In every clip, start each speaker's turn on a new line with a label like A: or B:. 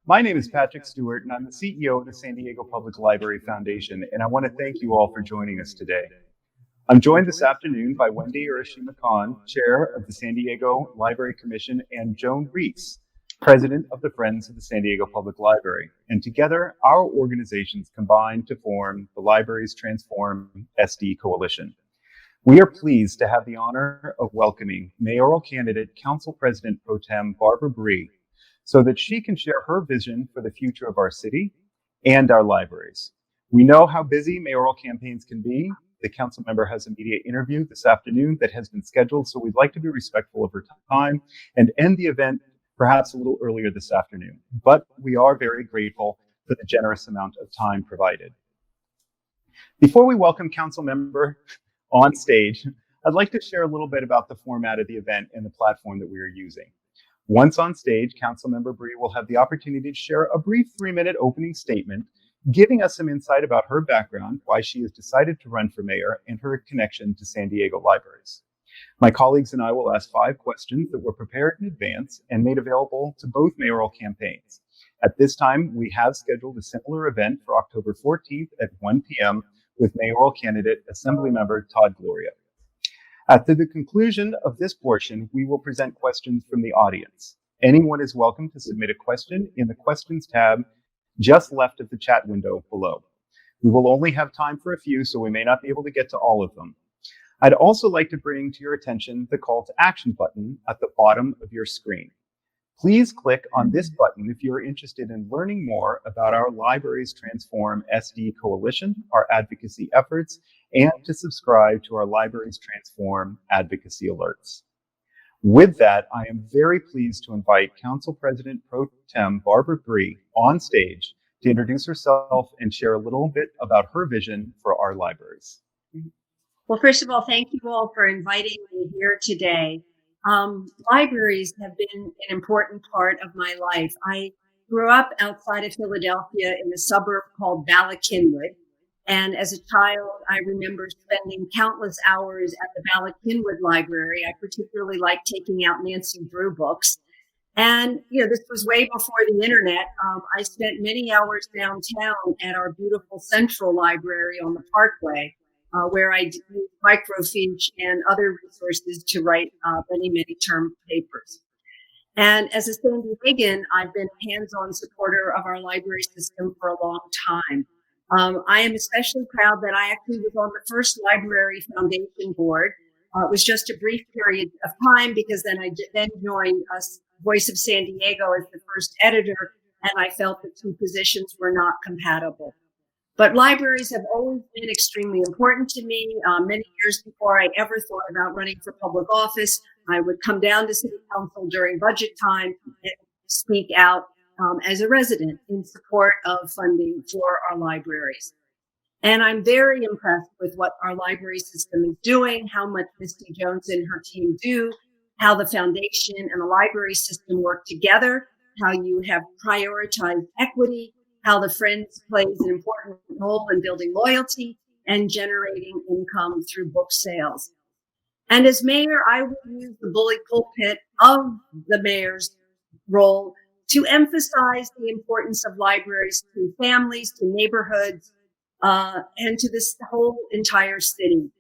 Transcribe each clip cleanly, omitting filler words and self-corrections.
A: My name is Patrick Stewart, and I'm the CEO of the San Diego Public Library Foundation, and I want to thank you all for joining us today. I'm joined this afternoon by Wendy Urushima-Conn, Chair of the San Diego Library Commission, and Joan Reese, President of the Friends of the San Diego Public Library. And together, our organizations combine to form the Libraries Transform SD Coalition. We are pleased to have the honor of welcoming mayoral candidate Council President Pro Tem Barbara Bree, so that she can share her vision for the future of our city and our libraries. We know how busy mayoral campaigns can be. The council member has a media interview this afternoon that has been scheduled, so we'd like to be respectful of her time and end the event perhaps a little earlier this afternoon. But we are very grateful for the generous amount of time provided. Before we welcome council member on stage, I'd like to share a little bit about the format of the event and the platform that we are using. Once on stage, Councilmember Bree will have the opportunity to share a brief 3-minute opening statement, giving us some insight about her background, why she has decided to run for mayor, and her connection to San Diego libraries. My colleagues and I will ask 5 questions that were prepared in advance and made available to both mayoral campaigns. At this time, we have scheduled a similar event for October 14th at 1 p.m. with mayoral candidate Assemblymember Todd Gloria. After the conclusion of this portion, we will present questions from the audience. Anyone is welcome to submit a question in the Questions tab just left of the chat window below. We will only have time for a few, so we may not be able to get to all of them. I'd also like to bring to your attention the call to action button at the bottom of your screen. Please click on this button if you're interested in learning more about our Libraries Transform SD Coalition, our advocacy efforts, and to subscribe to our Libraries Transform advocacy alerts. With that, I am very pleased to invite Council President Pro Tem Barbara Bree on stage to introduce herself and share a little bit about her vision for our libraries.
B: Well, first of all, thank you all for inviting me here today. Libraries have been an important part of my life. I grew up outside of Philadelphia in a suburb called Bala-Cynwyd. And as a child, I remember spending countless hours at the Bala-Cynwyd Library. I particularly liked taking out Nancy Drew books. And, this was way before the internet. I spent many hours downtown at our beautiful Central Library on the Parkway, where I used microfiche and other resources to write many term papers. And as a San Diegan, I've been a hands-on supporter of our library system for a long time. I am especially proud that I actually was on the first library foundation board. It was just a brief period of time because then I joined Voice of San Diego as the first editor, and I felt the two positions were not compatible. But libraries have always been extremely important to me. Many years before I ever thought about running for public office, I would come down to city council during budget time and speak out as a resident in support of funding for our libraries. And I'm very impressed with what our library system is doing, how much Misty Jones and her team do, how the foundation and the library system work together, how you have prioritized equity, how the Friends plays an important role in building loyalty and generating income through book sales. And as mayor, I will use the bully pulpit of the mayor's role to emphasize the importance of libraries to families, to neighborhoods, and to this whole entire city.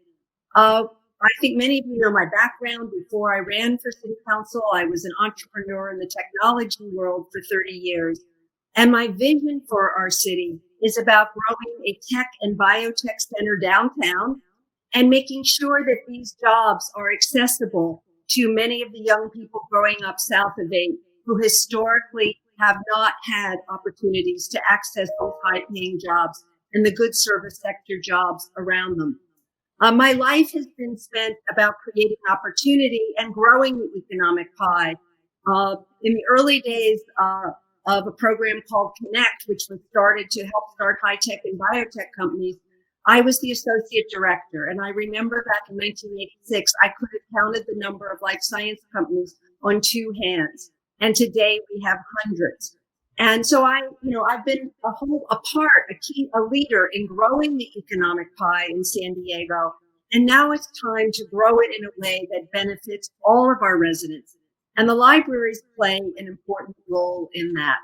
B: I think many of you know my background. Before I ran for city council, I was an entrepreneur in the technology world for 30 years. And my vision for our city is about growing a tech and biotech center downtown and making sure that these jobs are accessible to many of the young people growing up south of 8 who historically have not had opportunities to access those high-paying jobs and the good service sector jobs around them. My life has been spent about creating opportunity and growing the economic pie. In the early days of a program called Connect, which was started to help start high-tech and biotech companies, I was the associate director. And I remember back in 1986, I could have counted the number of life science companies on 2 hands. And today we have hundreds. And so I've been a leader in growing the economic pie in San Diego. And now it's time to grow it in a way that benefits all of our residents. And the libraries play an important role in that.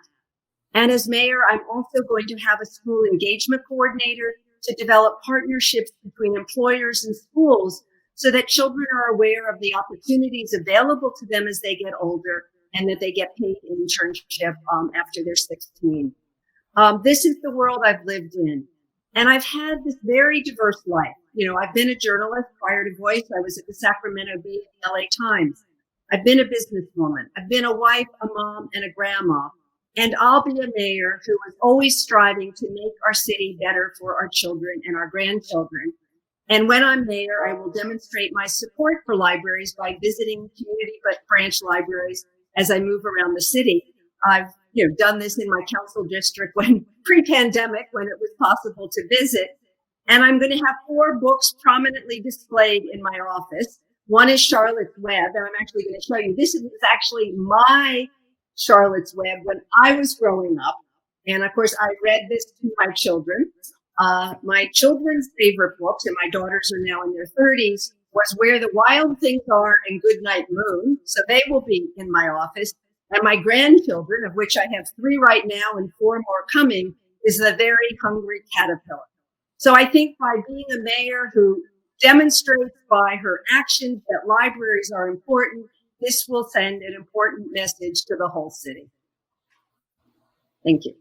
B: And as mayor, I'm also going to have a school engagement coordinator to develop partnerships between employers and schools so that children are aware of the opportunities available to them as they get older and that they get paid internship after they're 16. This is the world I've lived in. And I've had this very diverse life. I've been a journalist prior to Voice. I was at the Sacramento Bee and the LA Times. I've been a businesswoman. I've been a wife, a mom, and a grandma. And I'll be a mayor who is always striving to make our city better for our children and our grandchildren. And when I'm mayor, I will demonstrate my support for libraries by visiting community branch libraries as I move around the city. I've done this in my council district when pre-pandemic, when it was possible to visit. And I'm going to have 4 books prominently displayed in my office. One is Charlotte's Web, and I'm actually going to show you. This is actually my Charlotte's Web when I was growing up. And of course, I read this to my children. My children's favorite books, and my daughters are now in their 30s, was Where the Wild Things Are and Goodnight Moon. So they will be in my office. And my grandchildren, of which I have 3 right now and 4 more coming, is The Very Hungry Caterpillar. So I think by being a mayor who demonstrates by her actions that libraries are important, this will send an important message to the whole city. Thank you.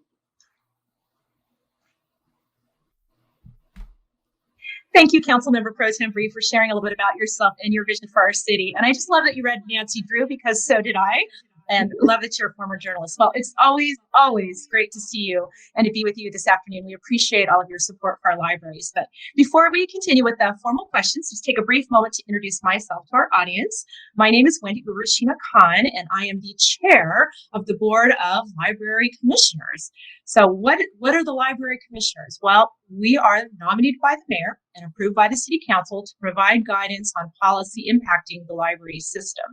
C: Thank you, Councilmember Pro Tem Bree, for sharing a little bit about yourself and your vision for our city. And I just love that you read Nancy Drew, because so did I. And love that you're a former journalist. Well, it's always, always great to see you and to be with you this afternoon. We appreciate all of your support for our libraries. But before we continue with the formal questions, just take a brief moment to introduce myself to our audience. My name is Wendy Urushima-Conn, and I am the chair of the Board of Library Commissioners. So what are the library commissioners? Well, we are nominated by the mayor and approved by the city council to provide guidance on policy impacting the library system.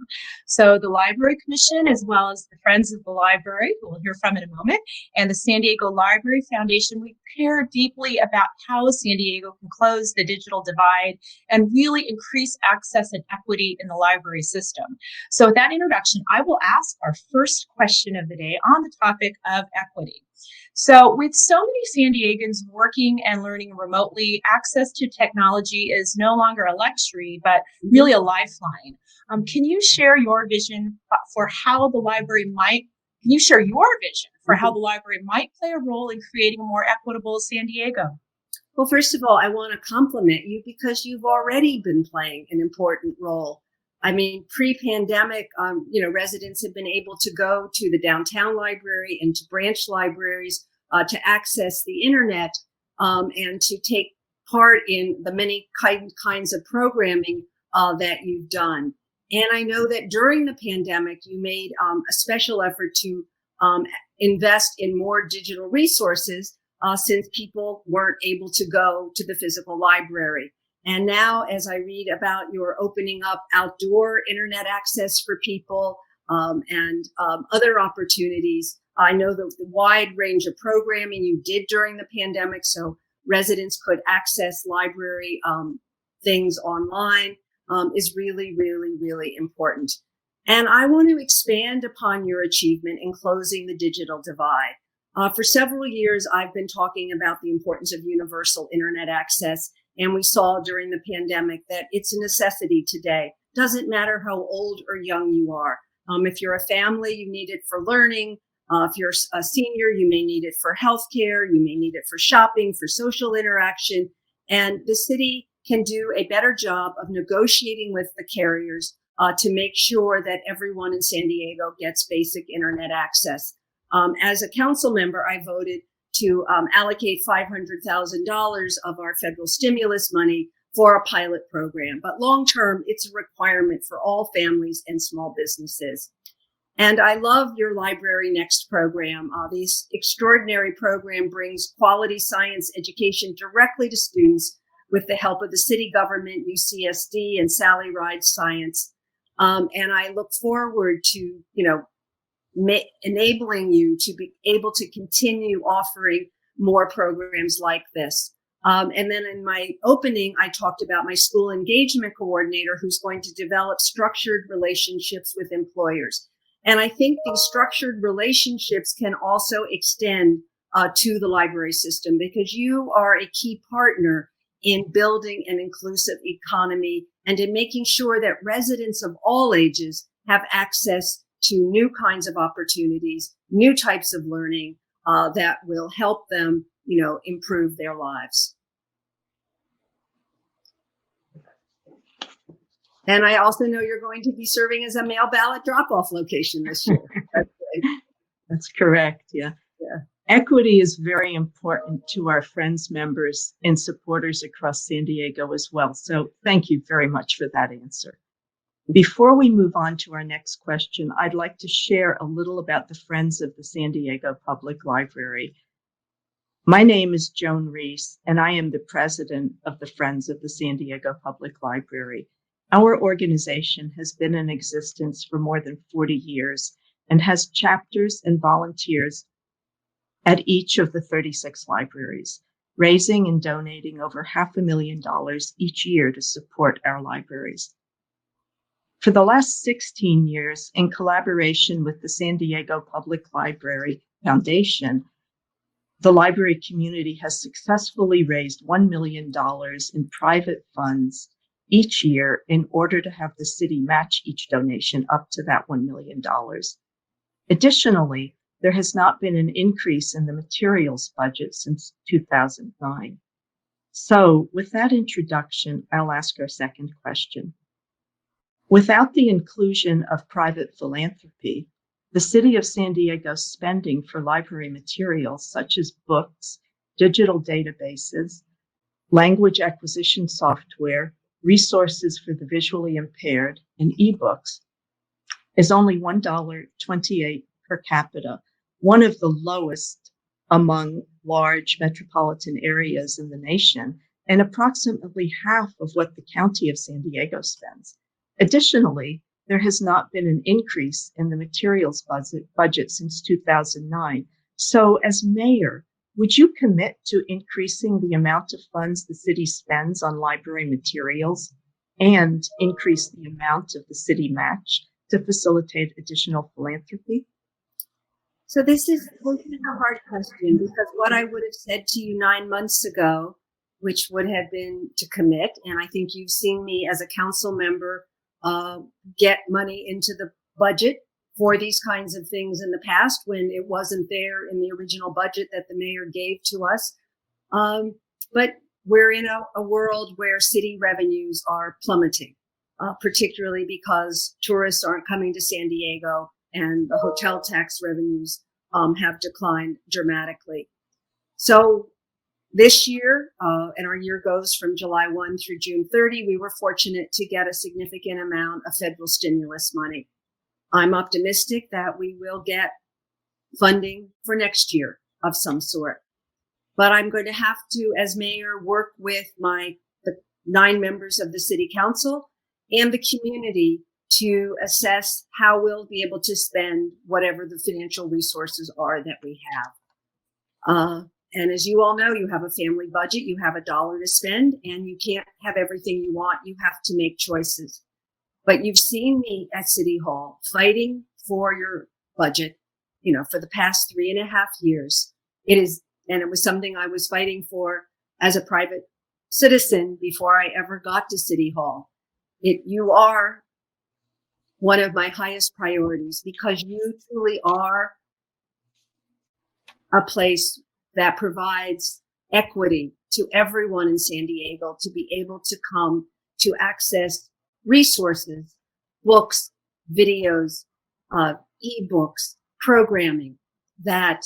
C: So the Library Commission, as well as the Friends of the Library, who we'll hear from in a moment, and the San Diego Library Foundation, we care deeply about how San Diego can close the digital divide and really increase access and equity in the library system. So with that introduction, I will ask our first question of the day on the topic of equity. So with so many San Diegans working and learning remotely, access to technology is no longer a luxury, but really a lifeline. Can you share your vision for how the library might play a role in creating a more equitable San Diego?
B: Well, first of all, I want to compliment you because you've already been playing an important role. I mean, pre-pandemic, residents have been able to go to the downtown library and to branch libraries to access the internet and to take part in the many kinds of programming that you've done. And I know that during the pandemic, you made a special effort to invest in more digital resources since people weren't able to go to the physical library. And now, as I read about your opening up outdoor internet access for people and other opportunities, I know the wide range of programming you did during the pandemic, so residents could access library things online, is really, really, really important. And I want to expand upon your achievement in closing the digital divide. For several years, I've been talking about the importance of universal internet access. And we saw during the pandemic that it's a necessity today. Doesn't matter how old or young you are. If you're a family, you need it for learning. If you're a senior, you may need it for healthcare. You may need it for shopping, for social interaction. And the city can do a better job of negotiating with the carriers to make sure that everyone in San Diego gets basic internet access. As a council member, I voted to allocate $500,000 of our federal stimulus money for a pilot program. But long term, it's a requirement for all families and small businesses. And I love your Library Next program. This extraordinary program brings quality science education directly to students with the help of the city government, UCSD, and Sally Ride Science. And I look forward to, enabling you to be able to continue offering more programs like this. And then in my opening, I talked about my school engagement coordinator who's going to develop structured relationships with employers. And I think these structured relationships can also extend to the library system, because you are a key partner in building an inclusive economy and in making sure that residents of all ages have access to new kinds of opportunities, new types of learning that will help them, improve their lives. And I also know you're going to be serving as a mail ballot drop-off location this year. That's right.
D: That's correct. Yeah. Equity is very important to our friends, members, and supporters across San Diego as well. So thank you very much for that answer. Before we move on to our next question, I'd like to share a little about the Friends of the San Diego Public Library. My name is Joan Reese, and I am the president of the Friends of the San Diego Public Library. Our organization has been in existence for more than 40 years and has chapters and volunteers at each of the 36 libraries, raising and donating over $500,000 each year to support our libraries. For the last 16 years, in collaboration with the San Diego Public Library Foundation, the library community has successfully raised $1 million in private funds each year in order to have the city match each donation up to that $1 million. Additionally, there has not been an increase in the materials budget since 2009. So with that introduction, I'll ask our second question. Without the inclusion of private philanthropy, the City of San Diego's spending for library materials such as books, digital databases, language acquisition software, resources for the visually impaired, and ebooks is only $1.28 per capita, one of the lowest among large metropolitan areas in the nation, and approximately half of what the County of San Diego spends. Additionally, there has not been an increase in the materials budget since 2009. So as mayor, would you commit to increasing the amount of funds the city spends on library materials and increase the amount of the city match to facilitate additional philanthropy?
B: So this is a hard question, because what I would have said to you 9 months ago, which would have been to commit, and I think you've seen me as a council member get money into the budget for these kinds of things in the past when it wasn't there in the original budget that the mayor gave to us. But we're in a world where city revenues are plummeting, particularly because tourists aren't coming to San Diego and the hotel tax revenues have declined dramatically. So this year, and our year goes from July 1 through June 30, we were fortunate to get a significant amount of federal stimulus money. I'm optimistic that we will get funding for next year of some sort. But I'm going to have to, as mayor, work with the 9 members of the city council and the community to assess how we'll be able to spend whatever the financial resources are that we have. And as you all know, you have a family budget, you have $1 to spend, and you can't have everything you want. You have to make choices. But you've seen me at City Hall fighting for your budget, for the past 3.5 years. And it was something I was fighting for as a private citizen before I ever got to City Hall. You are one of my highest priorities, because you truly are a place that provides equity to everyone in San Diego to be able to come to access resources, books, videos, ebooks, programming that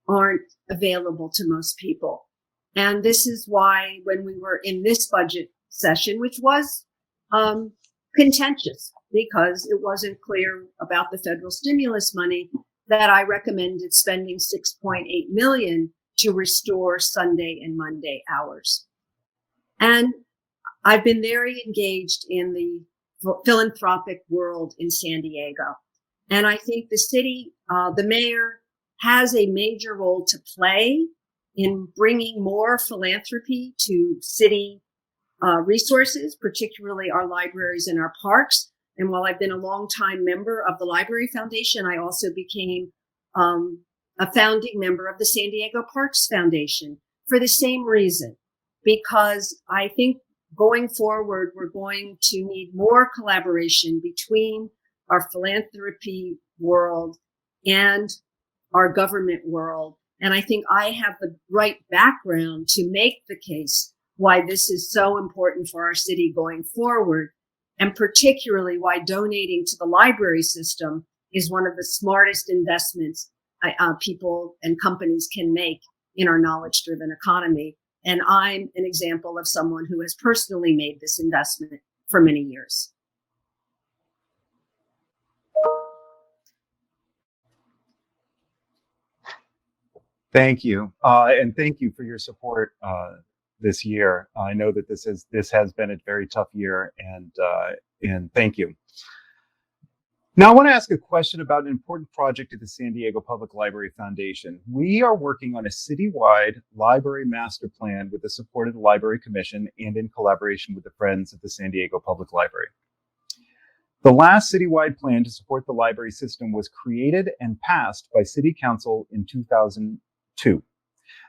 B: aren't available to most people. And this is why when we were in this budget session, which was contentious because it wasn't clear about the federal stimulus money, that I recommended spending $6.8 million to restore Sunday and Monday hours. And I've been very engaged in the philanthropic world in San Diego. And I think the city, the mayor, has a major role to play in bringing more philanthropy to city resources, particularly our libraries and our parks, And while I've been a longtime member of the Library Foundation, I also became a founding member of the San Diego Parks Foundation for the same reason, because I think going forward, we're going to need more collaboration between our philanthropy world and our government world. And I think I have the right background to make the case why this is so important for our city going forward, and particularly why donating to the library system is one of the smartest investments people and companies can make in our knowledge-driven economy. And I'm an example of someone who has personally made this investment for many years.
A: Thank you, and thank you for your support this year. I know that this has been a very tough year, and thank you. Now, I want to ask a question about an important project at the San Diego Public Library Foundation. We are working on a citywide library master plan with the support of the Library Commission and in collaboration with the Friends of the San Diego Public Library. The last citywide plan to support the library system was created and passed by City Council in 2002.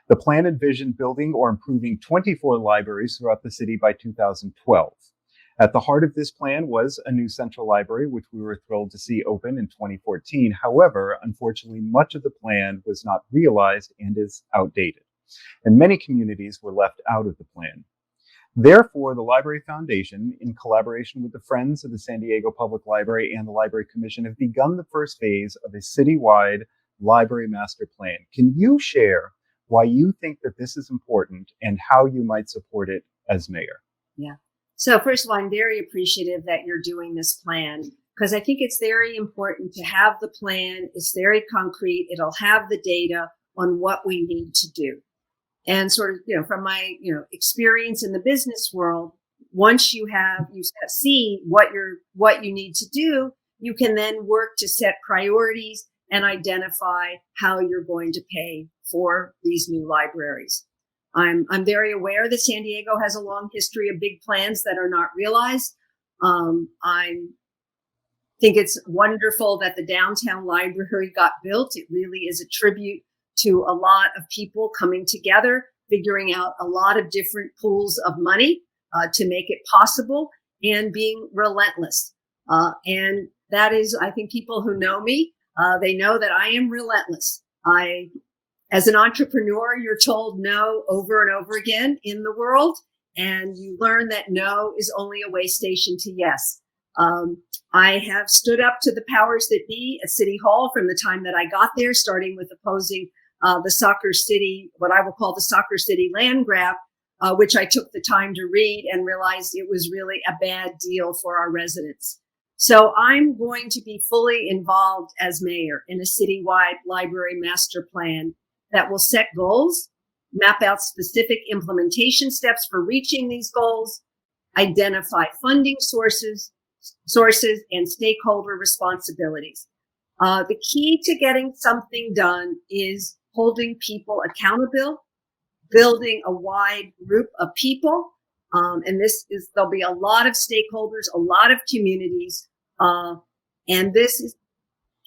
A: The plan envisioned building or improving 24 libraries throughout the city by 2012. At the heart of this plan was a new central library, which we were thrilled to see open in 2014. However, unfortunately, much of the plan was not realized and is outdated, and many communities were left out of the plan. Therefore, the Library Foundation, in collaboration with the Friends of the San Diego Public Library and the Library Commission, have begun the first phase of a citywide library master plan. Can you share why you think that this is important and how you might support it as mayor?
B: Yeah. So first of all, I'm very appreciative that you're doing this plan, because I think it's very important to have the plan. It's very concrete. It'll have the data on what we need to do. And sort of, from my, experience in the business world, once you see what you need to do, you can then work to set priorities and identify how you're going to pay for these new libraries. I'm very aware that San Diego has a long history of big plans that are not realized. I think it's wonderful that the downtown library got built. It really is a tribute to a lot of people coming together, figuring out a lot of different pools of money to make it possible, and being relentless. And that is, I think people who know me, they know that I am relentless. As an entrepreneur, you're told no over and over again in the world, and you learn that no is only a way station to yes. I have stood up to the powers that be at City Hall from the time that I got there, starting with opposing the Soccer City, what I will call the Soccer City land grab, which I took the time to read and realized it was really a bad deal for our residents. So I'm going to be fully involved as mayor in a citywide library master plan that will set goals, map out specific implementation steps for reaching these goals, identify funding sources and stakeholder responsibilities. The key to getting something done is holding people accountable, building a wide group of people. And there'll be a lot of stakeholders, a lot of communities, and this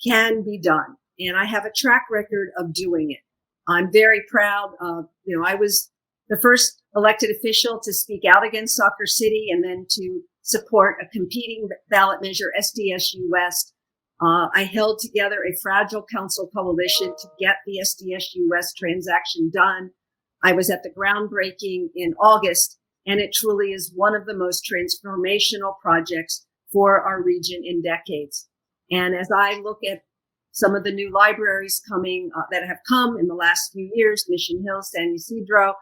B: can be done. And I have a track record of doing it. I'm very proud. I was the first elected official to speak out against Soccer City and then to support a competing ballot measure, SDSU West. I held together a fragile council coalition to get the SDSU West transaction done. I was at the groundbreaking in August, and it truly is one of the most transformational projects for our region in decades. And as I look at some of the new libraries coming that have come in the last few years, Mission Hill, San Ysidro,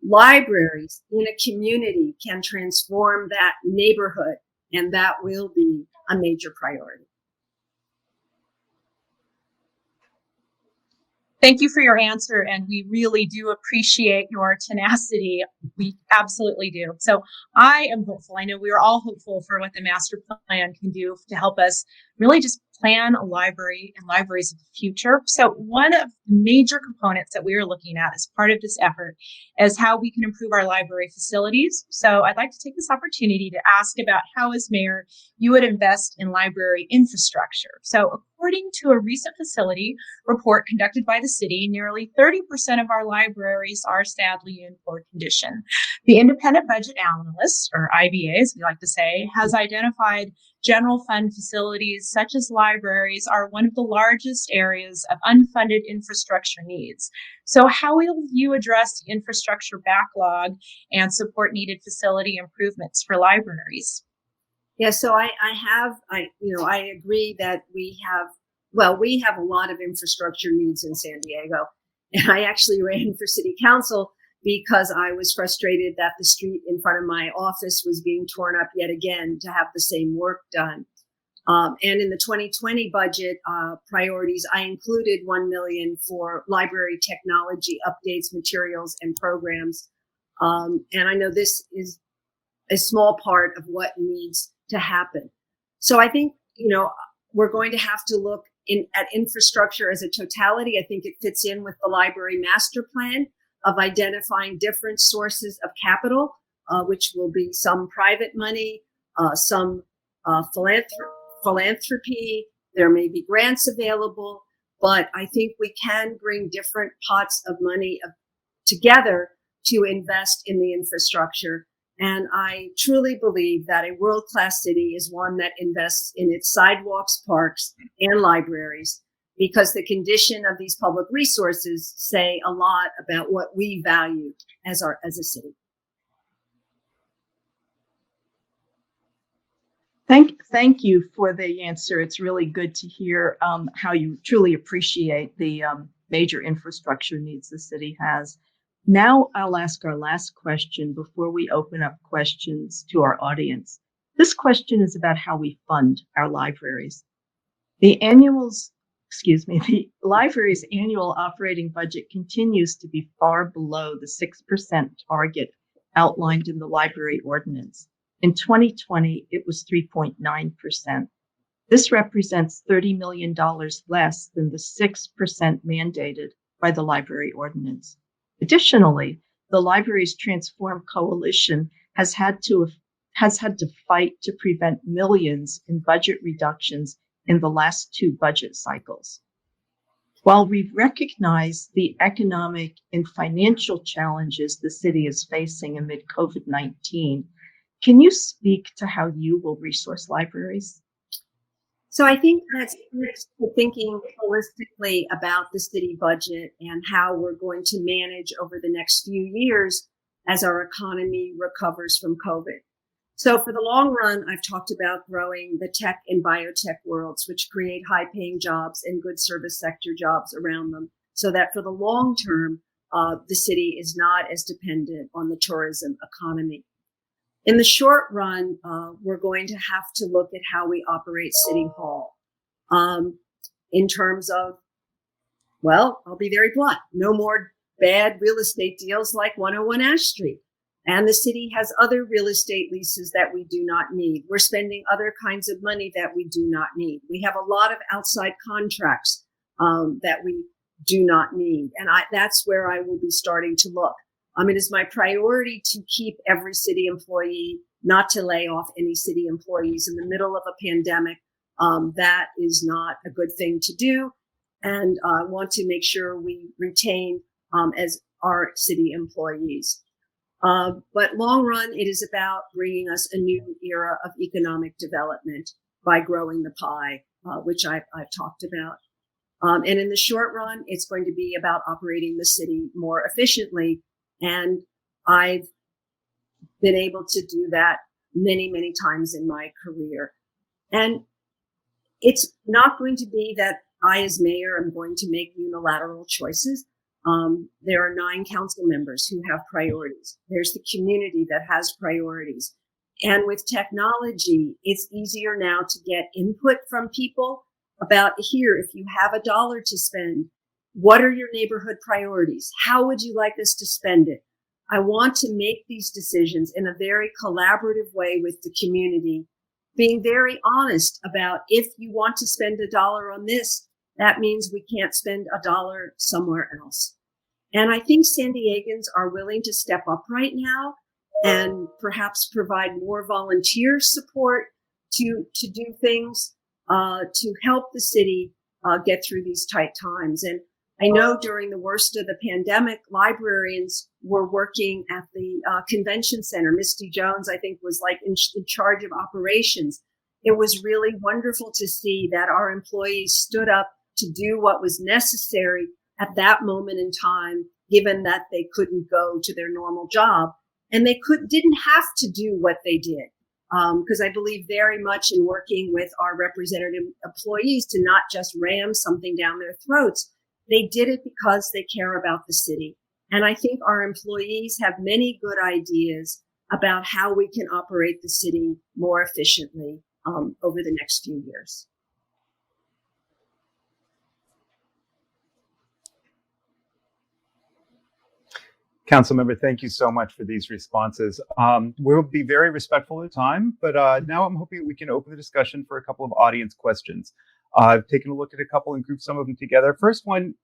B: libraries in a community can transform that neighborhood, and that will be a major priority.
C: Thank you for your answer, and we really do appreciate your tenacity. We absolutely do. So I am hopeful. I know we are all hopeful for what the master plan can do to help us really just plan a library and libraries of the future. So one of the major components that we are looking at as part of this effort is how we can improve our library facilities. So I'd like to take this opportunity to ask about how, as mayor, you would invest in library infrastructure. So according to a recent facility report conducted by the city, nearly 30% of our libraries are sadly in poor condition. The Independent Budget Analyst, or IBA, as we like to say, has identified general fund facilities such as libraries are one of the largest areas of unfunded infrastructure needs. So how will you address the infrastructure backlog and support needed facility improvements for libraries?
B: Yeah, so I agree that we have a lot of infrastructure needs in San Diego. And I actually ran for city council because I was frustrated that the street in front of my office was being torn up yet again to have the same work done. And in the 2020 budget priorities, I included $1 million for library technology updates, materials, and programs. And I know this is a small part of what needs to happen. So I think, we're going to have to look at infrastructure as a totality. I think it fits in with the library master plan of identifying different sources of capital, which will be some private money, some philanthropy. There may be grants available, but I think we can bring different pots of money together to invest in the infrastructure. And I truly believe that a world-class city is one that invests in its sidewalks, parks, and libraries, because the condition of these public resources say a lot about what we value as a city.
D: Thank you for the answer. It's really good to hear how you truly appreciate the major infrastructure needs the city has. Now I'll ask our last question before we open up questions to our audience. This question is about how we fund our libraries. The library's annual operating budget continues to be far below the 6% target outlined in the library ordinance. In 2020, it was 3.9%. This represents $30 million less than the 6% mandated by the library ordinance. Additionally, the Libraries Transform Coalition has had to fight to prevent millions in budget reductions in the last two budget cycles. While we recognize the economic and financial challenges the city is facing amid COVID-19, can you speak to how you will resource libraries?
B: So I think that's thinking holistically about the city budget and how we're going to manage over the next few years as our economy recovers from COVID. So for the long run, I've talked about growing the tech and biotech worlds, which create high-paying jobs and good service sector jobs around them, so that for the long term, the city is not as dependent on the tourism economy. In the short run, we're going to have to look at how we operate City Hall in terms of, I'll be very blunt, no more bad real estate deals like 101 Ash Street. And the city has other real estate leases that we do not need. We're spending other kinds of money that we do not need. We have a lot of outside contracts that we do not need. And that's where I will be starting to look. It is my priority to keep every city employee, not to lay off any city employees in the middle of a pandemic. That is not a good thing to do. And I want to make sure we retain as our city employees. But long run, it is about bringing us a new era of economic development by growing the pie, which I've talked about. And in the short run, it's going to be about operating the city more efficiently. And I've been able to do that many, many times in my career. And it's not going to be that I, as mayor, am going to make unilateral choices. There are 9 council members who have priorities. There's the community that has priorities. And with technology, it's easier now to get input from people about, here, if you have $1 to spend, what are your neighborhood priorities? How would you like us to spend it? I want to make these decisions in a very collaborative way with the community being very honest about if you want to spend $1 on this, that means we can't spend $1 somewhere else. And I think San Diegans are willing to step up right now and perhaps provide more volunteer support to do things to help the city get through these tight times. And I know during the worst of the pandemic, librarians were working at the convention center. Misty Jones, I think, was like in charge of operations. It was really wonderful to see that our employees stood up to do what was necessary at that moment in time, given that they couldn't go to their normal job. And they didn't have to do what they did. Because I believe very much in working with our representative employees to not just ram something down their throats. They did it because they care about the city. And I think our employees have many good ideas about how we can operate the city more efficiently over the next few years.
A: Councilmember, thank you so much for these responses. We'll be very respectful of time, but now I'm hoping we can open the discussion for a couple of audience questions. I've taken a look at a couple and grouped some of them together. First one,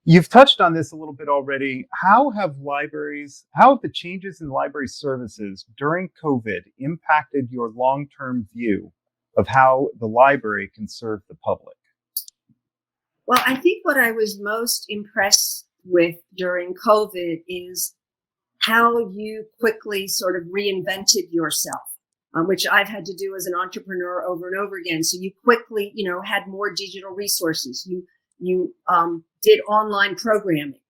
A: you've touched on this a little bit already. How have the changes in library services during COVID impacted your long-term view of how the library can serve the public?
B: Well, I think what I was most impressed with during COVID is how you quickly sort of reinvented yourself, which I've had to do as an entrepreneur over and over again. So you quickly, had more digital resources. You did online programming.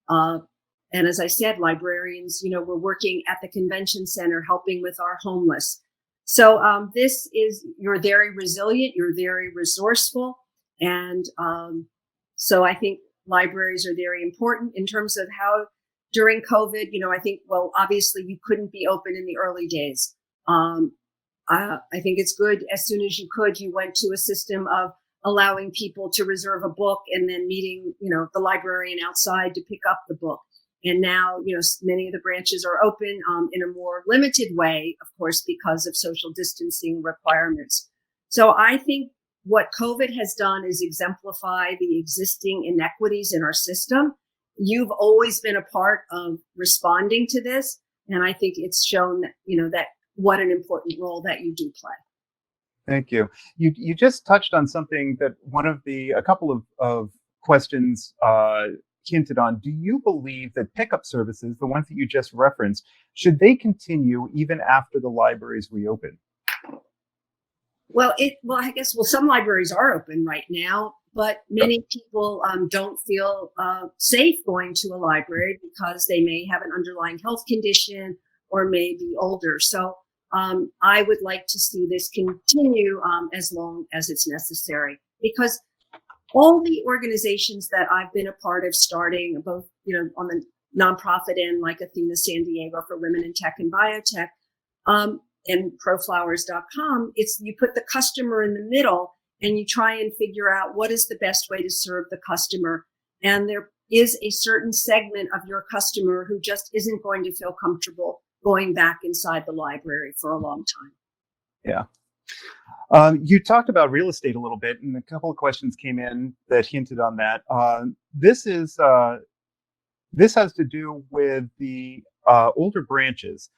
B: And as I said, librarians, were working at the convention center, helping with our homeless. So you're very resilient, you're very resourceful. And so I think libraries are very important in terms of how during COVID, I think, well, obviously you couldn't be open in the early days. I think it's good as soon as you could, you went to a system of allowing people to reserve a book and then meeting, the librarian outside to pick up the book. And now, many of the branches are open in a more limited way, of course, because of social distancing requirements. So I think what COVID has done is exemplify the existing inequities in our system. You've always been a part of responding to this. And I think it's shown that, that what an important role that you do play.
A: Thank you. You just touched on something that a couple of questions hinted on. Do you believe that pickup services, the ones that you just referenced, should they continue even after the libraries reopen?
B: Well, I guess some libraries are open right now, but many people don't feel safe going to a library because they may have an underlying health condition or may be older. So I would like to see this continue as long as it's necessary, because all the organizations that I've been a part of starting, both on the nonprofit end, like Athena San Diego for Women in Tech and Biotech, and proflowers.com, you put the customer in the middle and you try and figure out what is the best way to serve the customer. And there is a certain segment of your customer who just isn't going to feel comfortable going back inside the library for a long time.
A: Yeah. You talked about real estate a little bit, and a couple of questions came in that hinted on that. This has to do with the older branches.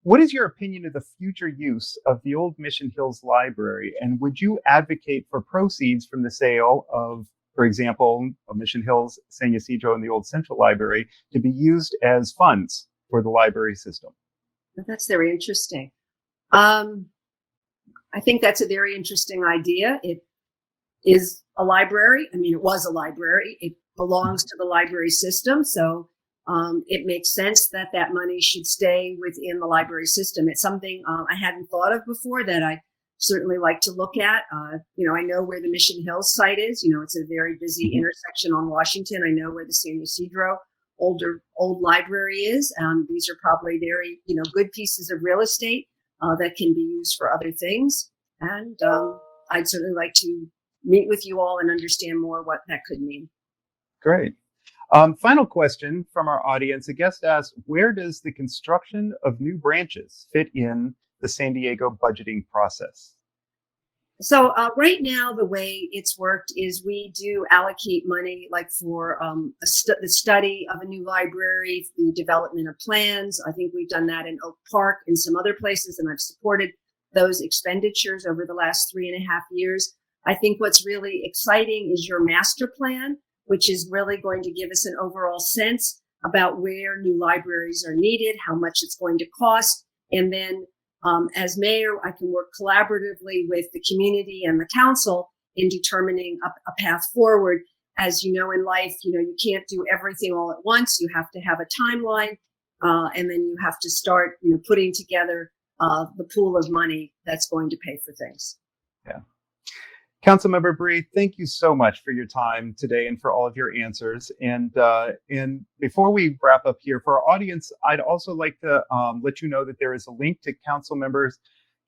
A: What is your opinion of the future use of the old Mission Hills Library? And would you advocate for proceeds from the sale of, for example, Mission Hills, San Ysidro, and the old Central Library to be used as funds for the library system?
B: That's very interesting. I think that's a very interesting idea. It is a library. I mean, it was a library. It belongs to the library system. So it makes sense that money should stay within the library system. It's something I hadn't thought of before that I certainly like to look at. I know where the Mission Hills site is. It's a very busy intersection on Washington. I know where the San Ysidro old library is. These are probably very, good pieces of real estate that can be used for other things. And I'd certainly like to meet with you all and understand more what that could mean.
A: Great. Final question from our audience. A guest asked, where does the construction of new branches fit in the San Diego budgeting process?
B: So right now, the way it's worked is we do allocate money like for the study of a new library, the development of plans. I think we've done that in Oak Park and some other places, and I've supported those expenditures over the last 3.5 years. I think what's really exciting is your master plan, which is really going to give us an overall sense about where new libraries are needed, how much it's going to cost, and then as mayor, I can work collaboratively with the community and the council in determining a path forward. As you know, in life, you can't do everything all at once. You have to have a timeline, and then you have to start, putting together the pool of money that's going to pay for things.
A: Yeah. Councilmember Bree, thank you so much for your time today and for all of your answers. And before we wrap up here, for our audience, I'd also like to let you know that there is a link to Councilmember's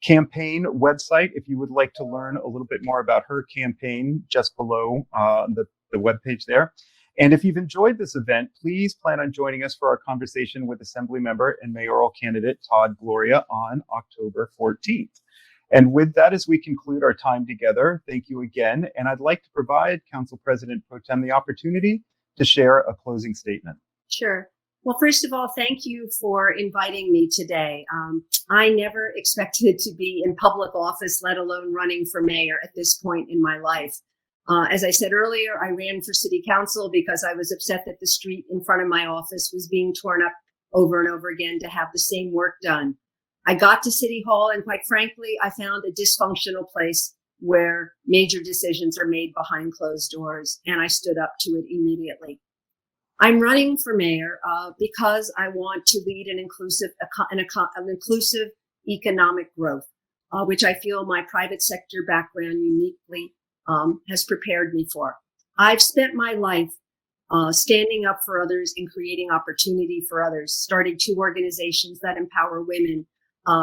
A: campaign website if you would like to learn a little bit more about her campaign, just below the webpage there. And if you've enjoyed this event, please plan on joining us for our conversation with Assemblymember and mayoral candidate Todd Gloria on October 14th. And with that, as we conclude our time together, thank you again. And I'd like to provide Council President Pro Tem the opportunity to share a closing statement.
B: Sure. Well, first of all, thank you for inviting me today. I never expected to be in public office, let alone running for mayor at this point in my life. As I said earlier, I ran for city council because I was upset that the street in front of my office was being torn up over and over again to have the same work done. I got to City Hall, and quite frankly, I found a dysfunctional place where major decisions are made behind closed doors, and I stood up to it immediately. I'm running for mayor because I want to lead an inclusive economic growth, which I feel my private sector background uniquely has prepared me for. I've spent my life standing up for others and creating opportunity for others, starting 2 organizations that empower women,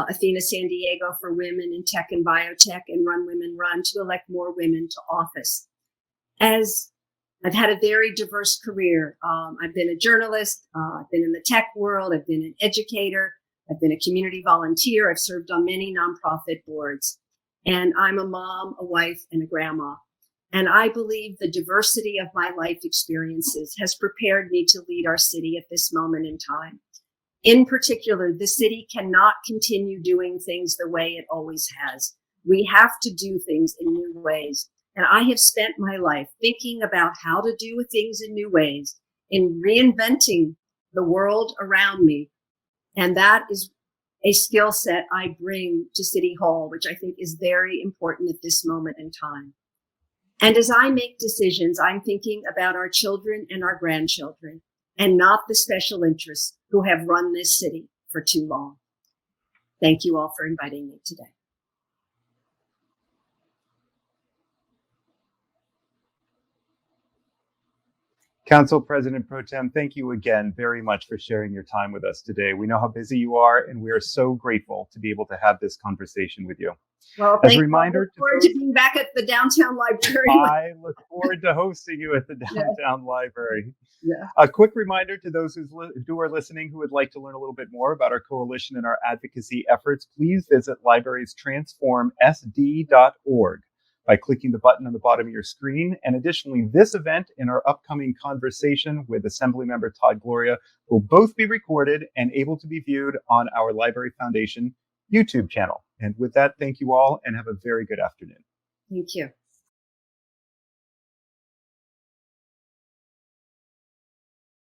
B: Athena San Diego for women in tech and biotech, and Run Women Run, to elect more women to office. As I've had a very diverse career. I've been a journalist. I've been in the tech world. I've been an educator. I've been a community volunteer. I've served on many nonprofit boards. And I'm a mom, a wife, and a grandma. And I believe the diversity of my life experiences has prepared me to lead our city at this moment in time. In particular, the city cannot continue doing things the way it always has. We have to do things in new ways. And I have spent my life thinking about how to do things in new ways, in reinventing the world around me. And that is a skill set I bring to City Hall, which I think is very important at this moment in time. And as I make decisions, I'm thinking about our children and our grandchildren, and not the special interests who have run this city for too long. Thank you all for inviting me today.
A: Council President Pro Tem, thank you again very much for sharing your time with us today. We know how busy you are, and we are so grateful to be able to have this conversation with you.
B: Well,
A: as a reminder,
B: I look forward to being back at the downtown library.
A: I look forward to hosting you at the downtown library.
B: Yeah.
A: A quick reminder to those who are listening who would like to learn a little bit more about our coalition and our advocacy efforts, please visit librariestransformsd.org by clicking the button on the bottom of your screen. And additionally, this event and our upcoming conversation with Assemblymember Todd Gloria will both be recorded and able to be viewed on our Library Foundation YouTube channel. And with that, thank you all and have a very good afternoon.
B: Thank you.